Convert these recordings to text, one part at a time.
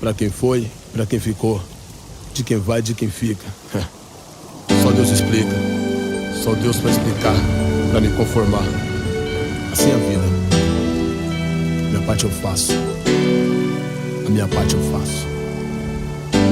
Pra quem foi, pra quem ficou, de quem vai, de quem fica. Só Deus explica, só Deus pra explicar, pra me conformar. Assim é a vida. Minha parte eu faço, a minha parte eu faço.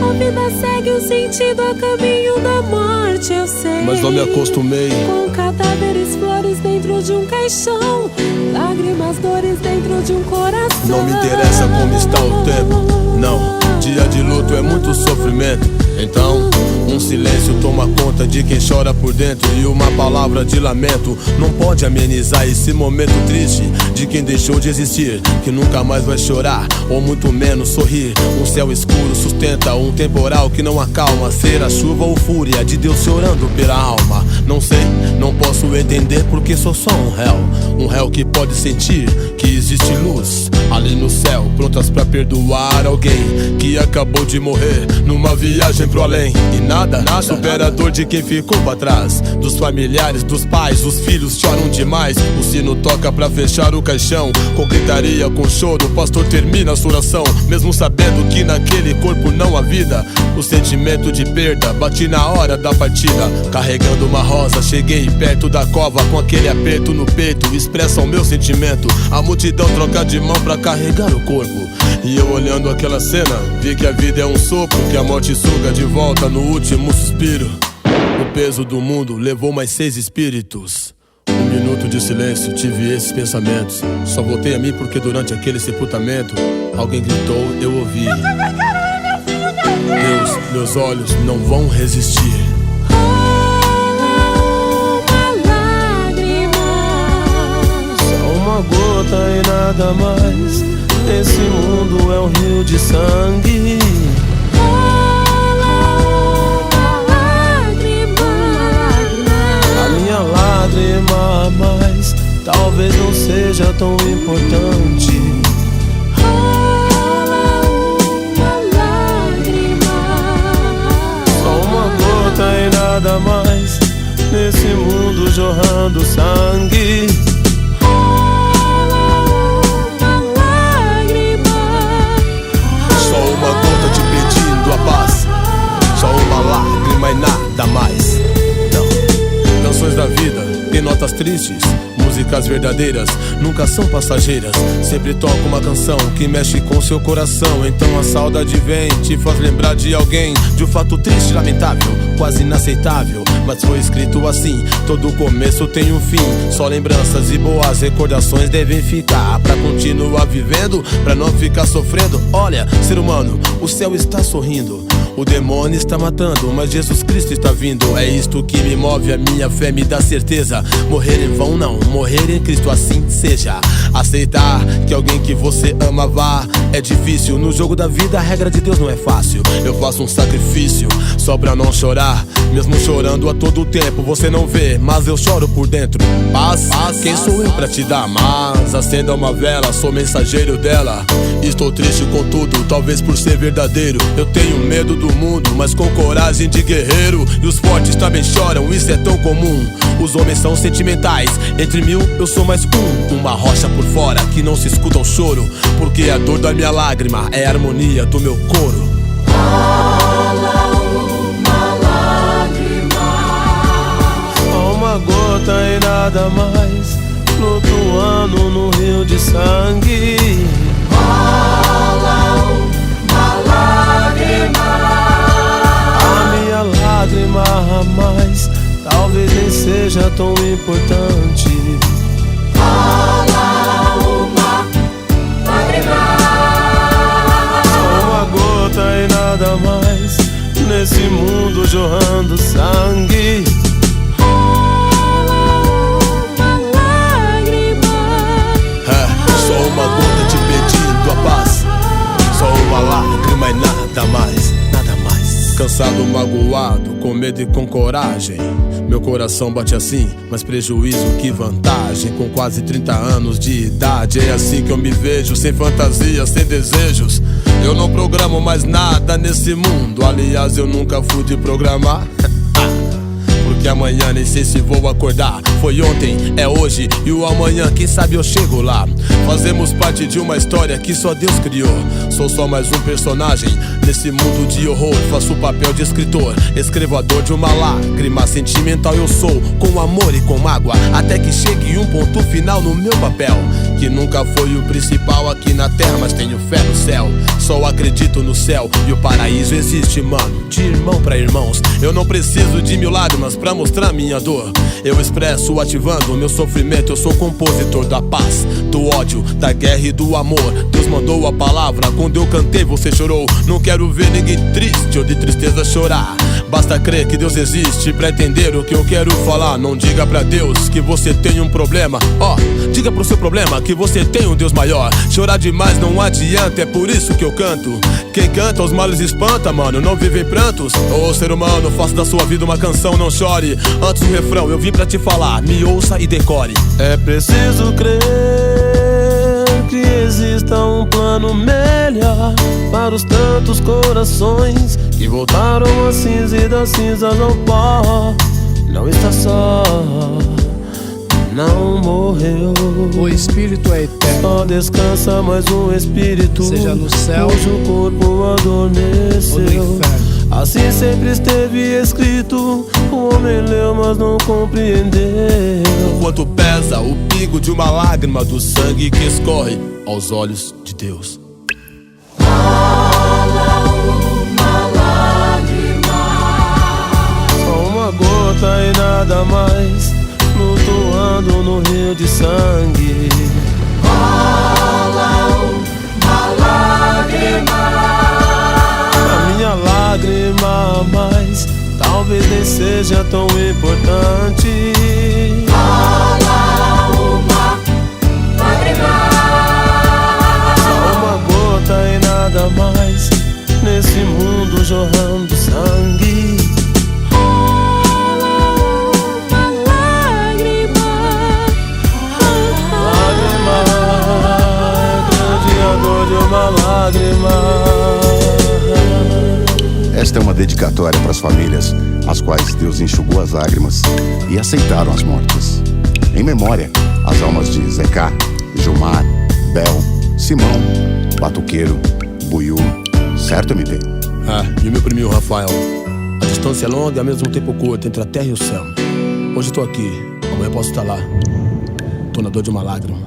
A vida segue o sentido a caminho da morte, eu sei. Mas não me acostumei com cadáveres, flores dentro de um caixão, lágrimas, dores dentro de um coração. Não me interessa como está o tempo, não. Dia de luto é muito sofrimento. Então, um silêncio toma conta de quem chora por dentro, e uma palavra de lamento não pode amenizar esse momento triste de quem deixou de existir, que nunca mais vai chorar, ou muito menos sorrir. Um céu escuro sustenta um temporal que não acalma, ser a chuva ou fúria de Deus chorando pela alma. Não sei, não posso entender porque sou só um réu que pode sentir que existe luz ali no céu, prontas pra perdoar alguém que acabou de morrer numa viagem pro além. E nada supera a dor de quem ficou pra trás, dos familiares, dos pais, os filhos choram demais. O sino toca pra fechar o caixão, com gritaria, com choro, o pastor termina a sua oração. Mesmo sabendo que naquele corpo não há vida, o sentimento de perda bate na hora da partida. Carregando uma rosa, cheguei perto da cova, com aquele aperto no peito, expressa o meu sentimento. A multidão troca de mão pra carregar o corpo, e eu olhando aquela cena, vi que a vida é um sopro, que a morte suga de volta no último suspiro. O peso do mundo levou mais 6 espíritos. Um minuto de silêncio, tive esses pensamentos. Só voltei a mim porque durante aquele sepultamento alguém gritou, eu ouvi: Deus, meus olhos não vão resistir. Uma gota e nada mais. Esse mundo é um rio de sangue. A minha lágrima a mais talvez não seja tão importante. Só uma gota e nada mais. Nesse mundo jorrando sangue. E nada mais. Não. Canções da vida tem notas tristes, músicas verdadeiras nunca são passageiras. Sempre toca uma canção que mexe com seu coração. Então a saudade vem, te faz lembrar de alguém, de um fato triste, lamentável, quase inaceitável. Mas foi escrito assim, todo começo tem um fim. Só lembranças e boas recordações devem ficar, pra continuar vivendo, pra não ficar sofrendo. Olha, ser humano, o céu está sorrindo, o demônio está matando, mas Jesus Cristo está vindo. É isto que me move, a minha fé me dá certeza. Morrer em vão não, morrer em Cristo, assim seja. Aceitar que alguém que você ama vá é difícil. No jogo da vida a regra de Deus não é fácil. Eu faço um sacrifício só pra não chorar, mesmo chorando a todo tempo. Você não vê, mas eu choro por dentro. Paz, quem sou eu pra te dar? Mas acenda uma vela, sou mensageiro dela. Estou triste com tudo, talvez por ser verdadeiro. Eu tenho medo do mundo, mas com coragem de guerreiro. E os fortes também choram, isso é tão comum. Os homens são sentimentais, entre 1000 eu sou mais um. Uma rocha por fora que não se escuta o choro, porque a dor da minha lágrima é a harmonia do meu coro. Uma lágrima, só uma gota e nada mais, flutuando no rio de sangue. uma lágrima, A minha lágrima a mais talvez nem seja tão importante. uma lágrima, Só uma gota e nada mais, nesse mundo jorrando sangue. Só uma gota te pedindo a paz, só uma lágrima e nada mais, nada mais. Cansado, magoado, com medo e com coragem, meu coração bate assim, mas prejuízo que vantagem. Com quase 30 anos de idade, é assim que eu me vejo, sem fantasias, sem desejos. Eu não programo mais nada nesse mundo, aliás eu nunca fui de programar. porque amanhã nem sei se vou acordar. Foi ontem, é hoje e o amanhã, quem sabe eu chego lá. Fazemos parte de uma história que só Deus criou. Sou só mais um personagem nesse mundo de horror. Faço o papel de escritor, escrevo a dor de uma lágrima. Sentimental eu sou, com amor e com mágoa, até que chegue um ponto final no meu papel, que nunca foi o principal aqui na terra, mas tenho fé no céu. Só acredito no céu e o paraíso existe, mano, de irmão pra irmãos. Eu não preciso de 1000 lágrimas pra mostrar minha dor. Eu expresso ativando meu sofrimento. Eu sou compositor da paz, do ódio, da guerra e do amor. Deus mandou a palavra, quando eu cantei você chorou. Não quero ver ninguém triste ou de tristeza chorar. Basta crer que Deus existe pra entender o que eu quero falar. Não diga pra Deus que você tem um problema, diga pro seu problema que você tem um Deus maior. Chorar demais não adianta, é por isso que eu canto. Quem canta os males espanta, mano, não vive em prantos. Ô ser humano, faça da sua vida uma canção, não chore. Antes do refrão eu vim pra te falar, me ouça e decore. É preciso crer que exista um plano melhor para os tantos corações que voltaram a cinza e das cinzas ao pó. Não está só, não morreu. O espírito é eterno. Só descansa mais um espírito, seja no céu cujo corpo adormeceu. ou no inferno. Assim sempre esteve escrito. O homem leu, mas não compreendeu. O quanto pesa o pingo de uma lágrima do sangue que escorre aos olhos de Deus. Só uma gota e nada mais, flutuando no rio de sangue. A minha lágrima a mais talvez nem seja tão importante. Só uma gota e nada mais, nesse mundo jorrando sangue. Esta é uma dedicatória para as famílias às quais Deus enxugou as lágrimas e aceitaram as mortes. Em memória às almas de Zeca, Gilmar, Bel, Simão, Batuqueiro, Buiú. Certo, MP? E o meu primo Rafael. A distância é longa e ao mesmo tempo curta entre a terra e o céu. Hoje tô aqui, amanhã posso estar lá. Tô na dor de uma lágrima.